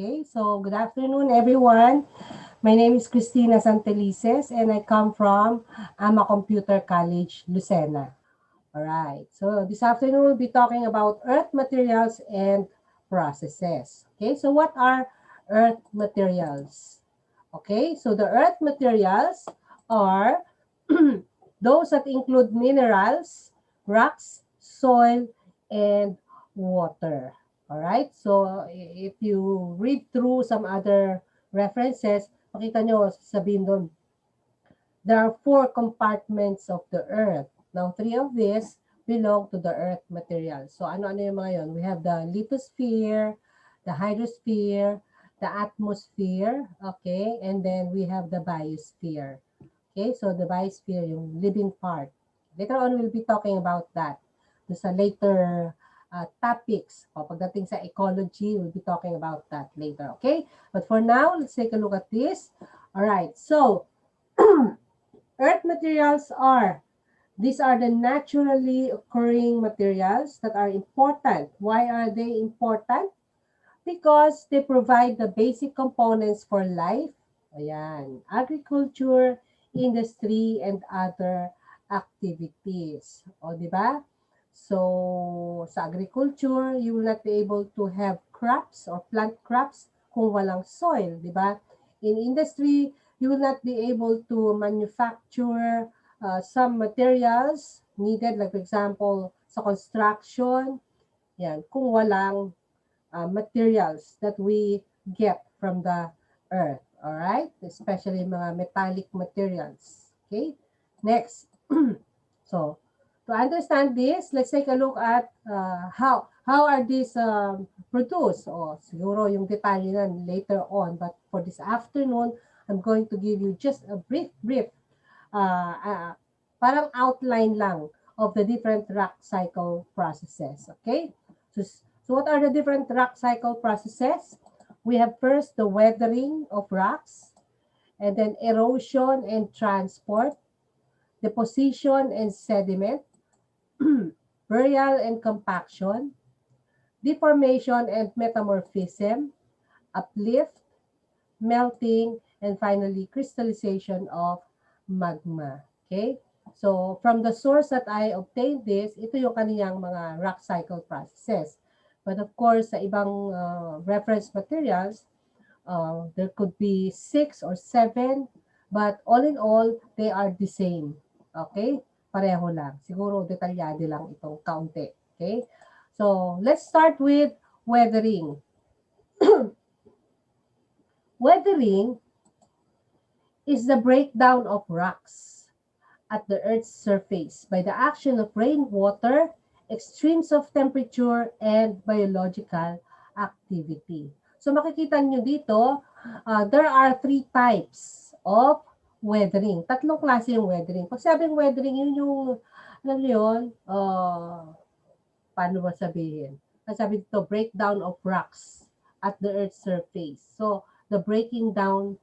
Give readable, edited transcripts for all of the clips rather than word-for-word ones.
Okay, so good afternoon, everyone. My name is Cristina Santelices, and I come from AMA Computer College, Lucena. All right, so this afternoon we'll be talking about earth materials and processes. Okay, so what are earth materials? Okay, so the earth materials are those that include minerals, rocks, soil, and water. All right, so if you read through some other references, makita nyo, sabihin doon, there are four compartments of the earth. Now, three of these belong to the earth materials. So, ano-ano yung mga yun? We have the lithosphere, the hydrosphere, the atmosphere, okay? And then we have the biosphere. Okay, so the biosphere, yung living part. Later on, we'll be talking about that. Sa later topics. O, pagdating sa ecology, we'll be talking about that later, okay? But for now, let's take a look at this. All right, so earth materials are, these are the naturally occurring materials that are important. Why are they important? Because they provide the basic components for life, ayan, agriculture, industry, and other activities. O, di ba? So, sa agriculture, you will not be able to have crops or plant crops kung walang soil, di ba? In industry, you will not be able to manufacture some materials needed, like for example, sa construction, yan, kung walang materials that we get from the earth. All right? Especially mga metallic materials. Okay? Next. So, to understand this, let's take a look at how are these produced. O, siguro yung detalye na later on. But for this afternoon, I'm going to give you just a brief parang outline lang of the different rock cycle processes. Okay? So what are the different rock cycle processes? We have first the weathering of rocks, and then erosion and transport, deposition and sediment, burial and compaction, deformation and metamorphism, uplift, melting, and finally crystallization of magma. Okay? So from the source that I obtained this, ito yung kaniyang mga rock cycle processes. But of course, sa ibang reference materials, there could be 6 or 7, but all in all, they are the same. Okay? Pareho lang. Siguro detalyado lang itong kaunti. Okay? So, let's start with weathering. Weathering is the breakdown of rocks at the Earth's surface by the action of rainwater, extremes of temperature, and biological activity. So makikita nyo dito, there are 3 types of weathering. Tatlong klase yung weathering. Pag sabing weathering, yun yung, alam nyo yun, paano ba sabihin? Sabi dito, breakdown of rocks at the Earth's surface. So, the breaking down,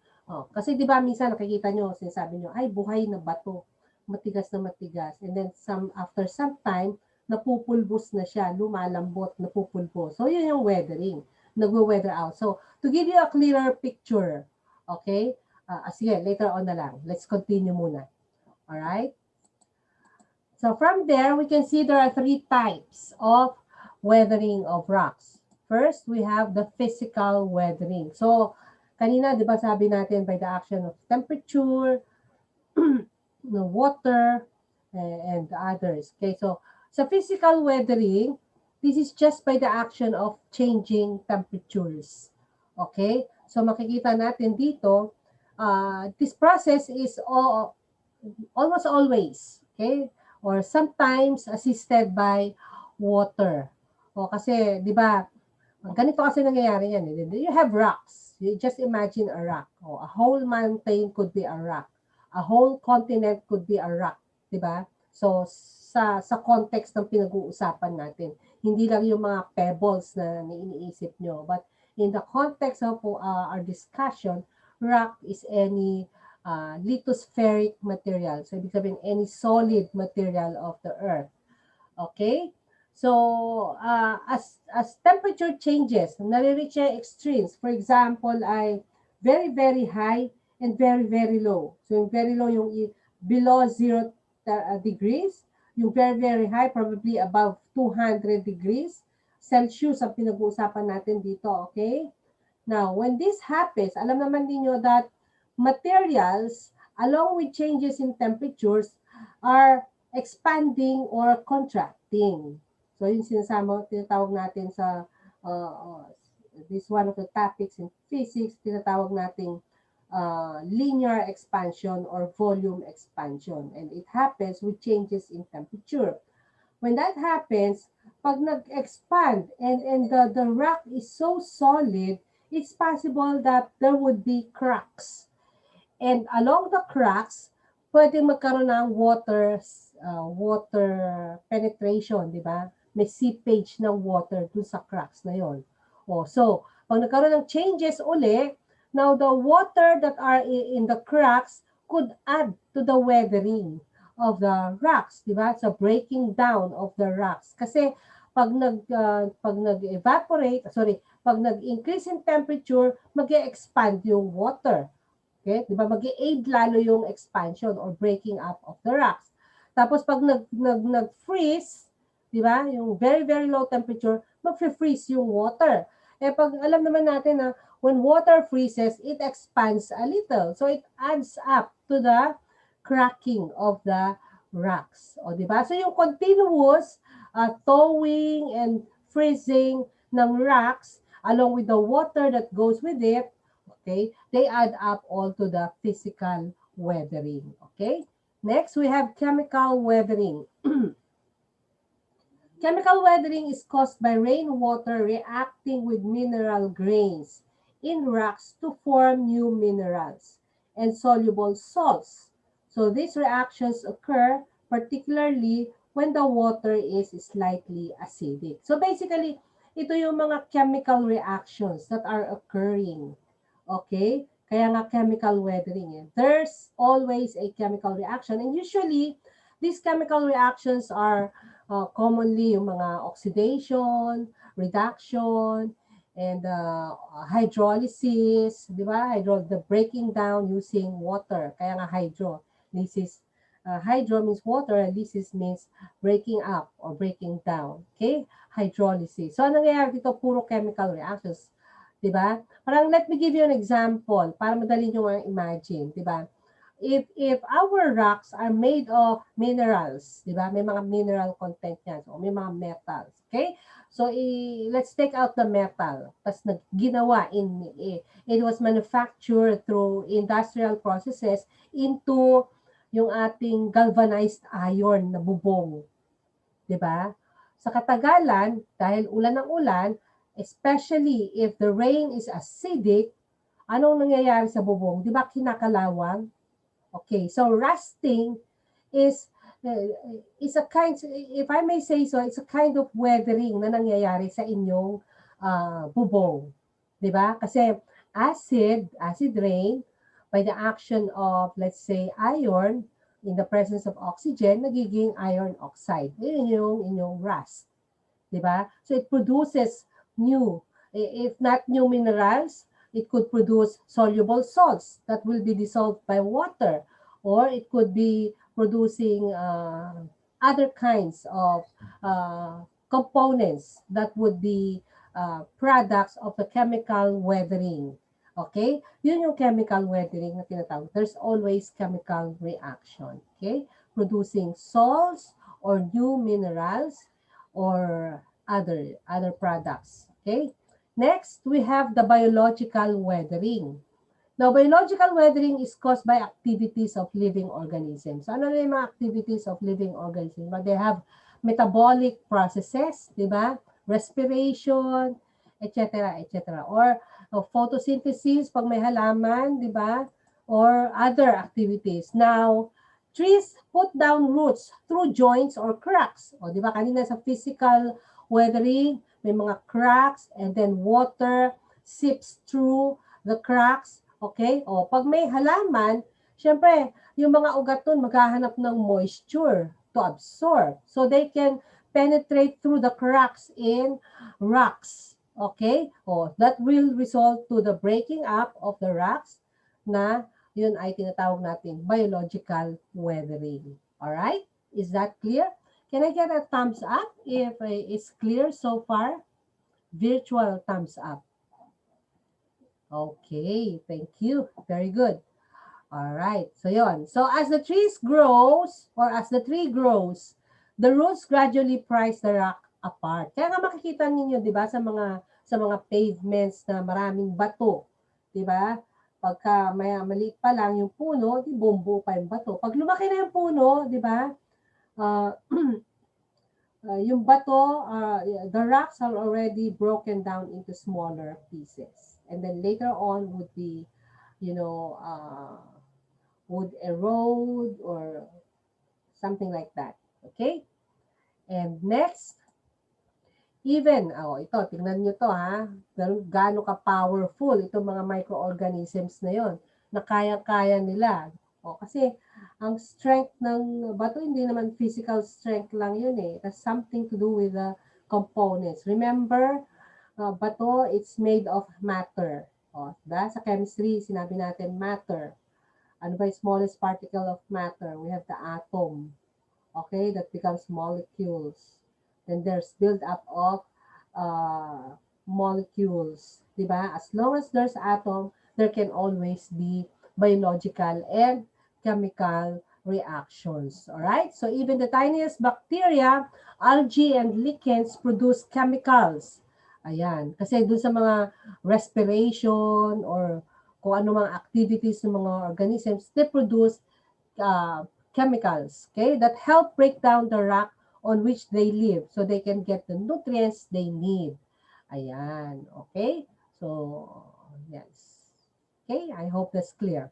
kasi di ba minsan nakikita nyo, sinasabi nyo, ay buhay na bato, matigas na matigas. And then after some time, napupulbos na siya, lumalambot, napupulbos. So, yun yung weathering. Nagwe-weather out. So, to give you a clearer picture, okay? Sige, later on na lang. Let's continue muna. Alright? So, from there, we can see there are 3 types of weathering of rocks. First, we have the physical weathering. So, kanina, di ba sabi natin by the action of temperature, the water, and others. Okay, so sa physical weathering, this is just by the action of changing temperatures. Okay, so makikita natin dito, this process is almost always, okay, or sometimes assisted by water. O kasi, di ba, ganito kasi nangyayari yan. You have rocks. You just imagine a rock. O, a whole mountain could be a rock. A whole continent could be a rock. Di ba? So, sa context ng pinag-uusapan natin, hindi lang yung mga pebbles na iniisip nyo. But in the context of our discussion, rock is any lithospheric material. So, ibig sabihin, any solid material of the earth. Okay? So, as temperature changes, nare-reach yung extremes. For example, ay very, very high and very, very low. So, yung very low, yung below 0 degrees. Yung very, very high, probably above 200 degrees Celsius ang pinag-uusapan natin dito, okay? Now, when this happens, alam naman niyo that materials, along with changes in temperatures, are expanding or contracting. So, yung tinatawag natin sa this one of the topics in physics, tinatawag nating linear expansion or volume expansion. And it happens with changes in temperature. When that happens, pag nag-expand and the rock is so solid, it's possible that there would be cracks. And along the cracks, pwede magkaroon ng water penetration, di ba? May seepage ng water dun sa cracks na yon. So, pag nagkaroon ng changes uli, now the water that are in the cracks could add to the weathering of the rocks, di ba? So, breaking down of the rocks. Kasi pag pag nag-increase in temperature, mag-expand yung water. Okay? Di ba? Mag-aid lalo yung expansion or breaking up of the rocks. Tapos pag nag-freeze, di ba? Yung very, very low temperature, mag-freeze yung water. Pag alam naman natin na when water freezes, it expands a little. So it adds up to the cracking of the rocks. O, di ba? So yung continuous thawing and freezing ng rocks along with the water that goes with it, okay, they add up all to the physical weathering. Okay, next we have chemical weathering. Chemical weathering is caused by rainwater reacting with mineral grains in rocks to form new minerals and soluble salts. So these reactions occur particularly when the water is slightly acidic. So basically, ito yung mga chemical reactions that are occurring. Okay? Kaya nga chemical weathering. There's always a chemical reaction. And usually, these chemical reactions are commonly yung mga oxidation, reduction, and hydrolysis, di ba? The breaking down using water. Kaya nga hydro means water, and lysis means breaking up or breaking down. Okay? Hydrolysis. So, ano nangyayari dito? Puro chemical reactions. Diba? Parang let me give you an example para madali nyo ma-imagine, diba? If our rocks are made of minerals, diba? May mga mineral content yan. So, may mga metals. Okay? So, let's take out the metal. Tapos ginawa it was manufactured through industrial processes into yung ating galvanized iron na bubong. Diba? Sa katagalan, dahil ulan ng ulan, especially if the rain is acidic, anong nangyayari sa bubong? Di ba kinakalawang? Okay, so rusting is a kind, if I may say so, it's a kind of weathering na nangyayari sa inyong bubong. Di ba? Kasi acid rain, by the action of, let's say, iron, in the presence of oxygen, nagiging iron oxide. Yun yung inyong rust. Di ba? So it produces new, if not new minerals, it could produce soluble salts that will be dissolved by water, or it could be producing other kinds of components that would be products of the chemical weathering. Okay? Yun yung chemical weathering na tinatawag. There's always chemical reaction. Okay? Producing salts or new minerals or other products. Okay? Next, we have the biological weathering. Now, biological weathering is caused by activities of living organisms. Ano na yung mga activities of living organisms? But they have metabolic processes, di ba? Respiration, etc., etc. Or photosynthesis pag may halaman, di ba? Or other activities. Now, trees put down roots through joints or cracks. O, di ba? Kanina sa physical weathering, may mga cracks and then water seeps through the cracks. Okay? O, pag may halaman, syempre, yung mga ugat nun maghahanap ng moisture to absorb. So they can penetrate through the cracks in rocks. Okay? That will result to the breaking up of the rocks na yun ay tinatawag natin biological weathering. Alright? Is that clear? Can I get a thumbs up if it's clear so far? Virtual thumbs up. Okay, thank you. Very good. All right. So yon. So as the trees grows or as the tree grows, the roots gradually prise the rock apart. Kaya nga makikita ninyo, 'di ba, sa mga pavements na maraming bato, 'di ba? Pagka maliit pa lang yung puno, di bumbu pa yung bato. Pag lumaki na yung puno, 'di ba? Yung bato, the rocks are already broken down into smaller pieces. And then later on would be, would erode or something like that. Okay? And next, even, ito, tingnan nyo to ha, gaano ka-powerful itong mga microorganisms na yon na kaya-kaya nila. Kasi ang strength ng bato, hindi naman physical strength lang yun eh. It has something to do with the components. Remember, bato, it's made of matter. Sa chemistry, sinabi natin matter. Ano ba yung smallest particle of matter? We have the atom. Okay, that becomes molecules. Then there's build up of molecules. Diba? As long as there's atom, there can always be biological and chemical reactions. Alright? So even the tiniest bacteria, algae, and lichens produce chemicals. Ayan. Kasi dun sa mga respiration or kung ano mga activities ng mga organisms, they produce chemicals, okay, that help break down the rock on which they live so they can get the nutrients they need. Ayan. Okay? So, yes. Okay, I hope that's clear.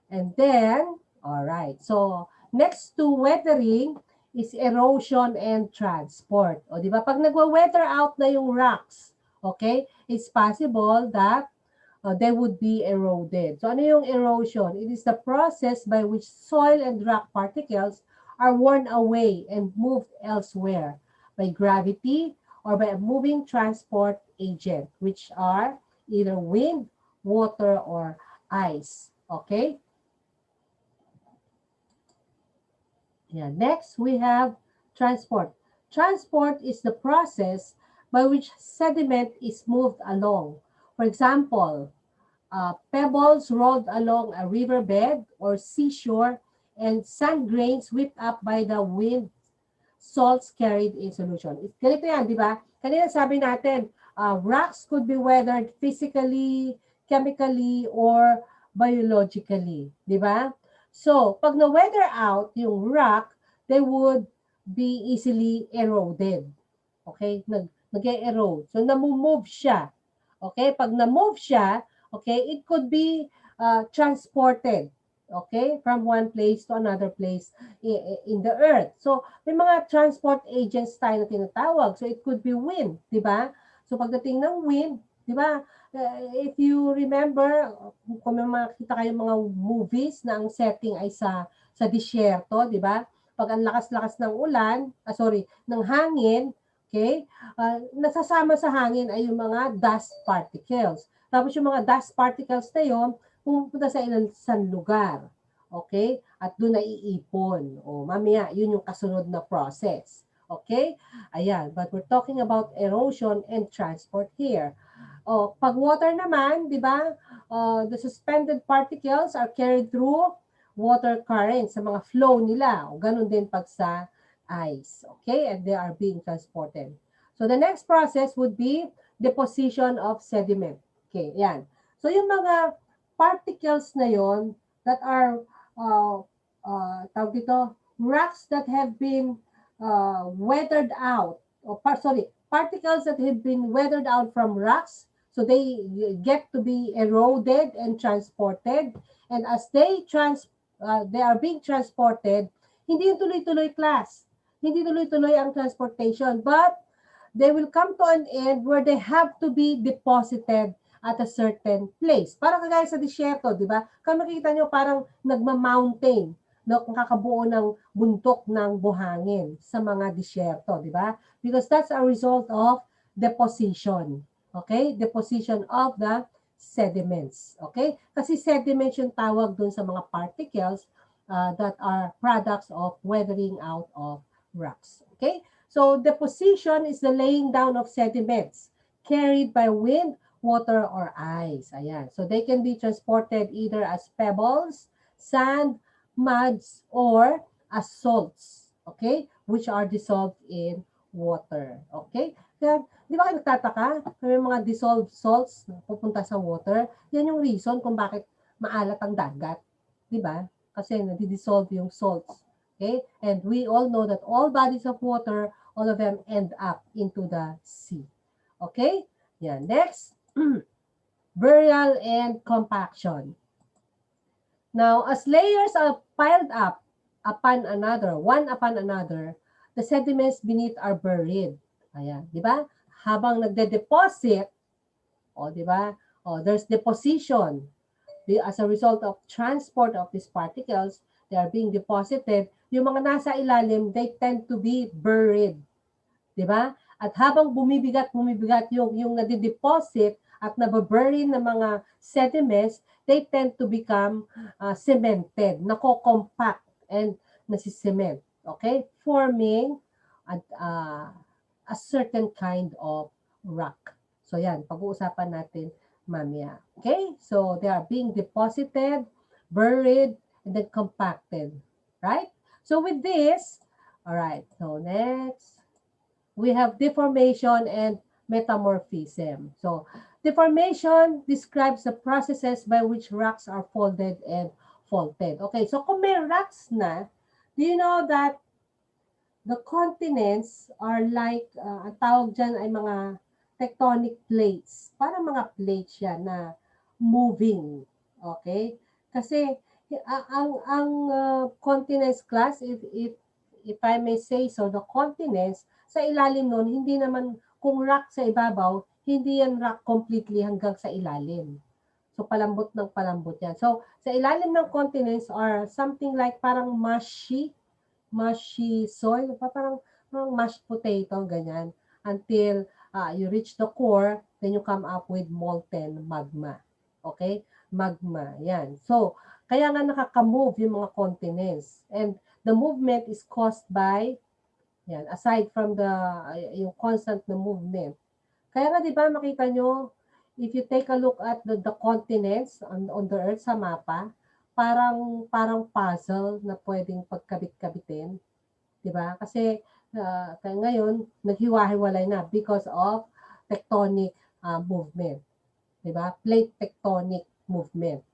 And then, all right. So, next to weathering is erosion and transport. O, di ba? Pag nagwa-weather out na yung rocks, okay, it's possible that they would be eroded. So, ano yung erosion? It is the process by which soil and rock particles are worn away and moved elsewhere by gravity or by a moving transport agent, which are either wind, water, or ice. Okay? Yeah. Next, we have transport. Transport is the process by which sediment is moved along. For example, pebbles rolled along a riverbed or seashore and sand grains whipped up by the wind, salts carried in solution. Ganito yan, di ba? Kanina sabi natin, rocks could be weathered physically, chemically, or biologically. Di ba? So, pag na-weather out yung rock, they would be easily eroded. Okay? Nag-erode. So, na-move siya. Okay? Pag na-move siya, okay, it could be transported, okay, from one place to another place in the earth. So, may mga transport agents tayo na tinatawag. So, it could be wind, di ba? So, pagdating ng wind, di ba, if you remember, kung may makita kayong mga movies na ang setting ay sa disyerto, di ba? Pag ang lakas-lakas ng ulan, ng hangin, okay, nasasama sa hangin ay yung mga dust particles. Tapos yung mga dust particles na yun, pumunta sa isang lugar. Okay? At doon na iipon. Mamaya, yun yung kasunod na process. Okay? Ayan. But we're talking about erosion and transport here. Pag water naman, di ba, the suspended particles are carried through water currents sa mga flow nila. Ganun din pag sa ice. Okay? And they are being transported. So the next process would be deposition of sediment. Okay, yan. So yung mga particles na yon that are, tawag dito, rocks that have been weathered out, particles that have been weathered out from rocks, so they get to be eroded and transported. And as they are being transported, hindi yung tuloy-tuloy class. Hindi tuloy-tuloy ang transportation, but they will come to an end where they have to be deposited at a certain place. Parang kagaya sa disyerto, di ba? Kung makikita nyo, parang nagma-mountain. nakakabuo ng bundok ng buhangin sa mga disyerto, di ba? Because that's a result of deposition. Okay? Deposition of the sediments. Okay? Kasi sediments yung tawag dun sa mga particles that are products of weathering out of rocks. Okay? So deposition is the laying down of sediments carried by wind, water, or ice. Ayan. So they can be transported either as pebbles, sand, muds, or as salts. Okay? Which are dissolved in water. Okay? Kaya, di ba kayo nagtataka? May mga dissolved salts na pupunta sa water. Yan yung reason kung bakit maalat ang dagat. Di ba? Kasi nadi-dissolve yung salts. Okay? And we all know that all bodies of water, all of them end up into the sea. Okay? Yan. Next, burial and compaction. Now, as layers are piled up upon another, one upon another, the sediments beneath are buried. Ayan, di ba? Habang nagde-deposit, di ba? There's deposition. As a result of transport of these particles, they are being deposited. Yung mga nasa ilalim, they tend to be buried. Di ba? At habang bumibigat yung nadideposit at nababury ng mga sediments, they tend to become cemented, nako-compact and nasisement. Okay? Forming a certain kind of rock. So yan, pag-uusapan natin mamaya. Okay? So they are being deposited, buried, and then compacted. Right? So with this, all right, so next, we have deformation and metamorphism. So deformation describes the processes by which rocks are folded and faulted. Okay, so kung may rocks na, do you know that the continents are like, ang tawag dyan ay mga tectonic plates. Parang mga plates yan na moving. Okay? Kasi ang continents class, if I may say so, the continents, sa ilalim nun, hindi naman, kung rock sa ibabaw, hindi yan rock completely hanggang sa ilalim. So, palambot ng palambot yan. So, sa ilalim ng continents are something like parang mushy soil, parang mashed potato, ganyan, until you reach the core, then you come up with molten magma. Okay? Magma, yan. So, kaya nga nakaka-move yung mga continents. And the movement is caused by, yan, aside from yung constant na movement. Kaya nga, di ba, makita nyo, if you take a look at the continents on the earth sa mapa, parang puzzle na pwedeng pagkabit-kabitin. Diba? Kasi ngayon, naghiwa-hiwalay na because of tectonic movement. Diba? Plate tectonic movement.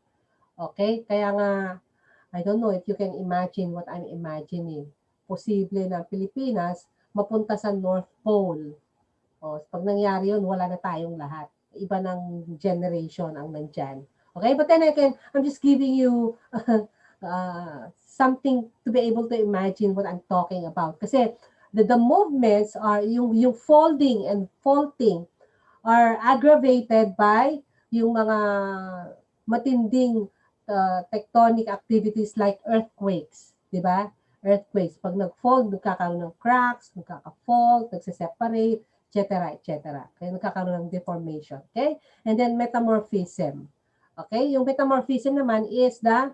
Okay? Kaya nga, I don't know if you can imagine what I'm imagining. Posible na Pilipinas mapunta sa North Pole. Pag nangyari yun, wala na tayong lahat. Iba ng generation ang nandyan. Okay? But then again, I'm just giving you something to be able to imagine what I'm talking about. Kasi the movements are, yung folding and faulting are aggravated by yung mga matinding tectonic activities like earthquakes. Diba? Earthquakes. Pag nag-fold, nagkakaroon ng cracks, nagkaka-fault, nagsiseparate, etc., etc. Kaya nagkakaroon ng deformation. Okay? And then metamorphism. Okay? Yung metamorphism naman is the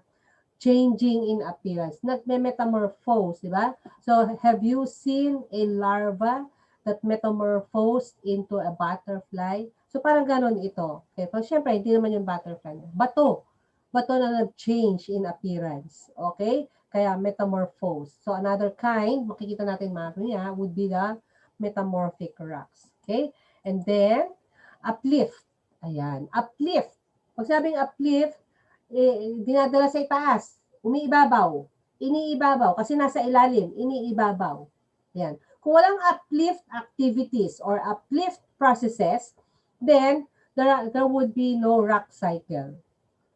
changing in appearance. Nagme-metamorphose, di ba? So, have you seen a larva that metamorphosed into a butterfly? So, parang ganon ito. Okay? Pero syempre, hindi naman yung butterfly. Bato. Bato na nag-change in appearance. Okay? Kaya metamorphose. So, another kind, makikita natin mamaya, would be the metamorphic rocks. Okay? And then, uplift. Ayan. Uplift. Pag sabing uplift, dinadala sa itaas, umiibabaw, iniibabaw, kasi nasa ilalim, iniibabaw. Yan. Kung walang uplift activities or uplift processes, then there would be no rock cycle.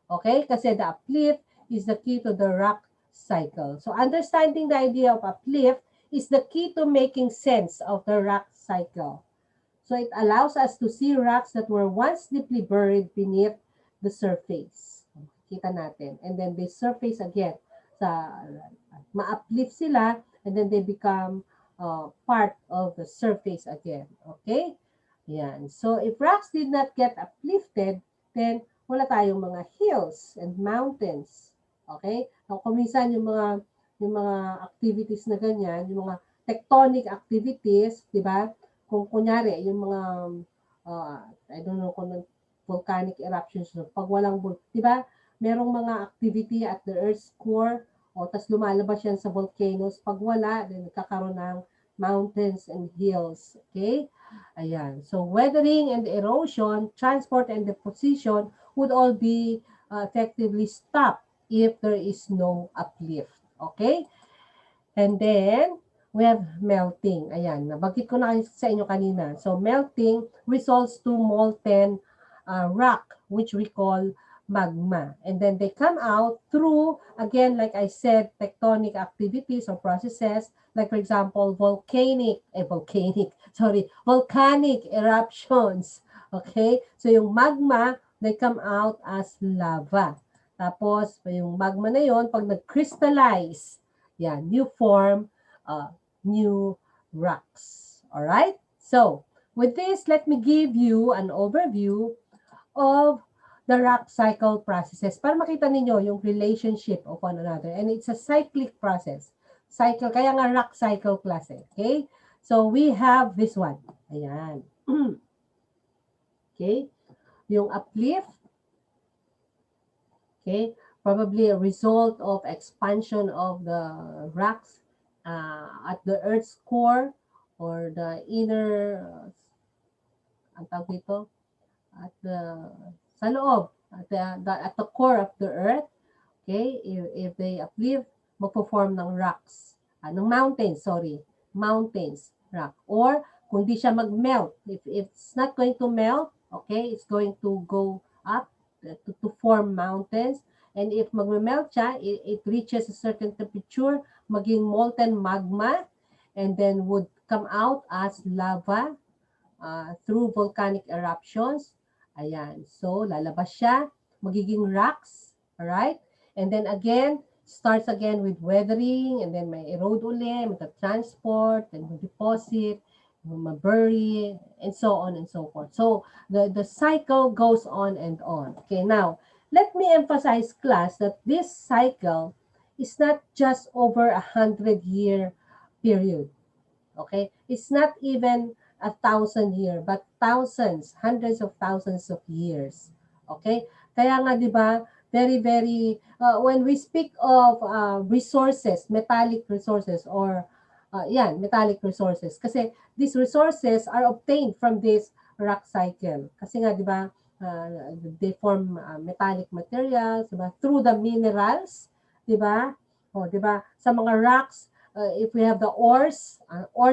Okay? Kasi the uplift is the key to the rock cycle. So understanding the idea of uplift is the key to making sense of the rock cycle. So it allows us to see rocks that were once deeply buried beneath the surface. Kita natin. And then they surface again. sa ma-uplift sila, and then they become part of the surface again. Okay? Yan. So, if rocks did not get uplifted, then wala tayong mga hills and mountains. Okay? So, kung minsan yung mga activities na ganyan, yung mga tectonic activities, di ba? Kung kunyari, yung mga, I don't know kung volcanic eruptions, pag walang, di ba? Merong mga activity at the Earth's core, o tas lumalabas yan sa volcanoes. Pag wala, then nagkakaroon ng mountains and hills. Okay? Ayan. So, weathering and erosion, transport and deposition would all be effectively stopped if there is no uplift. Okay? And then, we have melting. Ayan. Nabanggit ko na sa inyo kanina. So, melting results to molten rock, which we call magma. And then they come out through, again, like I said, tectonic activities or processes, like for example, volcanic eruptions. Okay? So yung magma, they come out as lava. Tapos, yung magma na yon pag nag-crystallize, yan, you form new rocks. Alright? So, with this, let me give you an overview of the rock cycle processes para makita ninyo yung relationship of one another. And it's a cyclic process. Cycle, kaya nga rock cycle klase. Okay? So, we have this one. Ayan. Okay? Yung uplift. Okay? Probably a result of expansion of the rocks at the Earth's core or the inner, ang tawag dito, at sa loob, at the core of the earth, okay, if they uplift, magpo-form ng rocks, ng mountains, rock. Or, kung di siya mag-melt, if it's not going to melt, okay, it's going to go up to form mountains. And if mag-melt siya, it reaches a certain temperature, maging molten magma, and then would come out as lava through volcanic eruptions. Ayan. So, lalabas siya, magiging rocks. Alright? And then again, starts again with weathering, and then may erode uli, may transport, and may deposit, may bury, and so on and so forth. So, the cycle goes on and on. Okay, now, let me emphasize, class, that this cycle is not just over 100-year period. Okay? It's not even 1,000 years, but thousands, hundreds of thousands of years. Okay? Kaya nga, di ba, very, when we speak of resources, metallic resources, or, metallic resources, kasi these resources are obtained from this rock cycle. Kasi nga, di ba, they form metallic materials, di ba, through the minerals, di ba? O, di ba, sa mga rocks, if we have the ores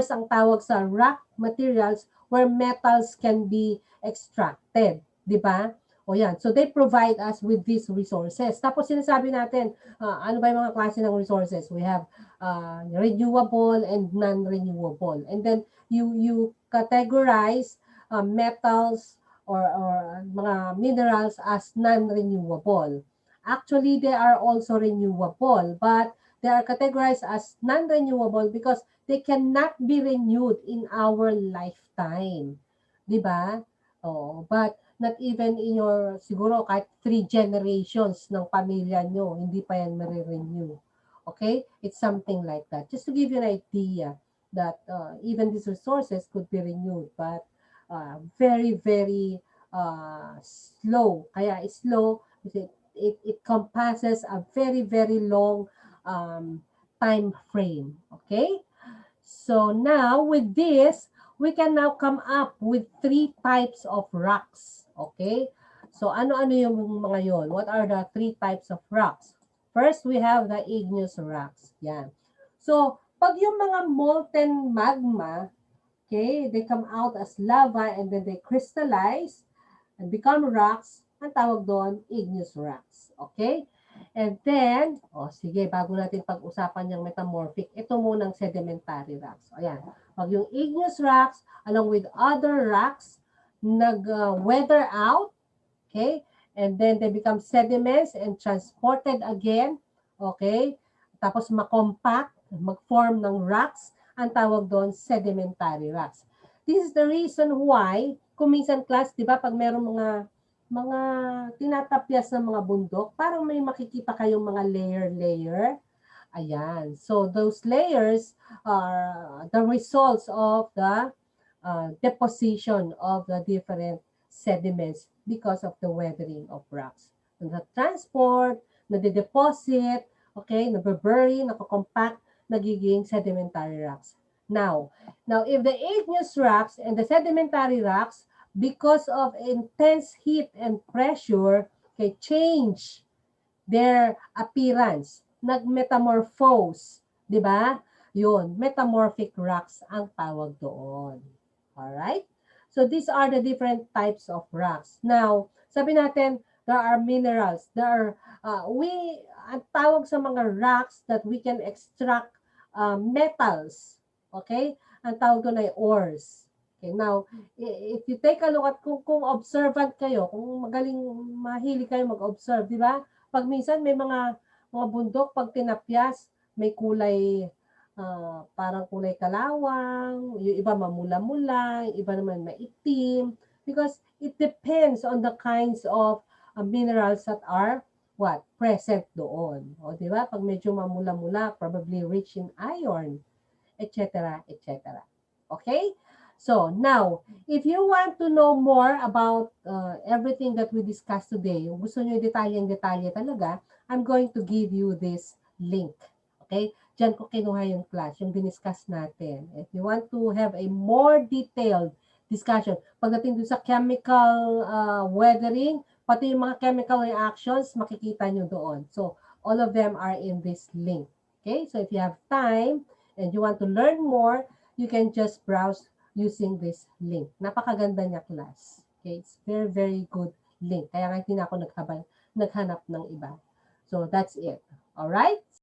ang tawag sa rock materials where metals can be extracted, di ba? O yan, so they provide us with these resources. Tapos sinasabi natin, ano ba yung mga klase ng resources? We have renewable and non-renewable. And then you categorize metals or mga minerals as non-renewable. Actually, they are also renewable, but they are categorized as non-renewable because they cannot be renewed in our lifetime. Diba? Oh, but not even in your, siguro kahit 3 generations ng pamilya nyo, hindi pa yan marirenew. Okay? It's something like that. Just to give you an idea that even these resources could be renewed, but very, very slow. Kaya it's slow, it compasses a very, very long time frame. Okay? So now with this, we can now come up with 3 types of rocks. Okay? So ano-ano yung mga yon? What are the 3 types of rocks? First, we have the igneous rocks. Yan. So, pag yung mga molten magma, okay, they come out as lava and then they crystallize and become rocks, ang tawag doon, igneous rocks. Okay? And then, sige, bago natin pag-usapan yung metamorphic, ito munang sedimentary rocks. Ayan. Pag yung igneous rocks, along with other rocks, nag-weather out, okay? And then they become sediments and transported again, okay? tapos makompact, mag-form ng rocks, ang tawag doon sedimentary rocks. This is the reason why, kung minsan class, di ba, pag meron mga tinatapyas ng mga bundok, parang may makikita kayong mga layer-layer. Ayan. So those layers are the results of the deposition of the different sediments because of the weathering of rocks. Na-transport, nade-deposit, okay, nababury, nakakompact, nagiging sedimentary rocks. Now, if the igneous rocks and the sedimentary rocks, because of intense heat and pressure, okay, change their appearance, nag-metamorphose, di ba? Yun, metamorphic rocks ang tawag doon. Alright? So these are the different types of rocks. Now, sabi natin, there are minerals. There are, ang tawag sa mga rocks that we can extract metals. Okay? Ang tawag doon ay ores. Okay, now, if you take a look at kung observant kayo, kung magaling, mahilig kayo mag-observe, di ba? Pag minsan may mga bundok, pag tinapyas, may kulay, parang kulay kalawang, yung iba mamula-mula, yung iba naman maitim, because it depends on the kinds of minerals that are present doon. O, di ba? Pag medyo mamula-mula, probably rich in iron, etc., etc. Okay? So, now, if you want to know more about everything that we discussed today, kung gusto nyo detalye talaga, I'm going to give you this link. Okay? Diyan ko kinuha yung class, yung diniscuss natin. If you want to have a more detailed discussion, pagdating dun sa chemical weathering, pati yung mga chemical reactions, makikita nyo doon. So, all of them are in this link. Okay? So, if you have time and you want to learn more, you can just browse using this link. Napakaganda niya, class. Okay? It's very, very good link. Kaya nga hindi na ako naghanap ng iba. So, that's it. Alright?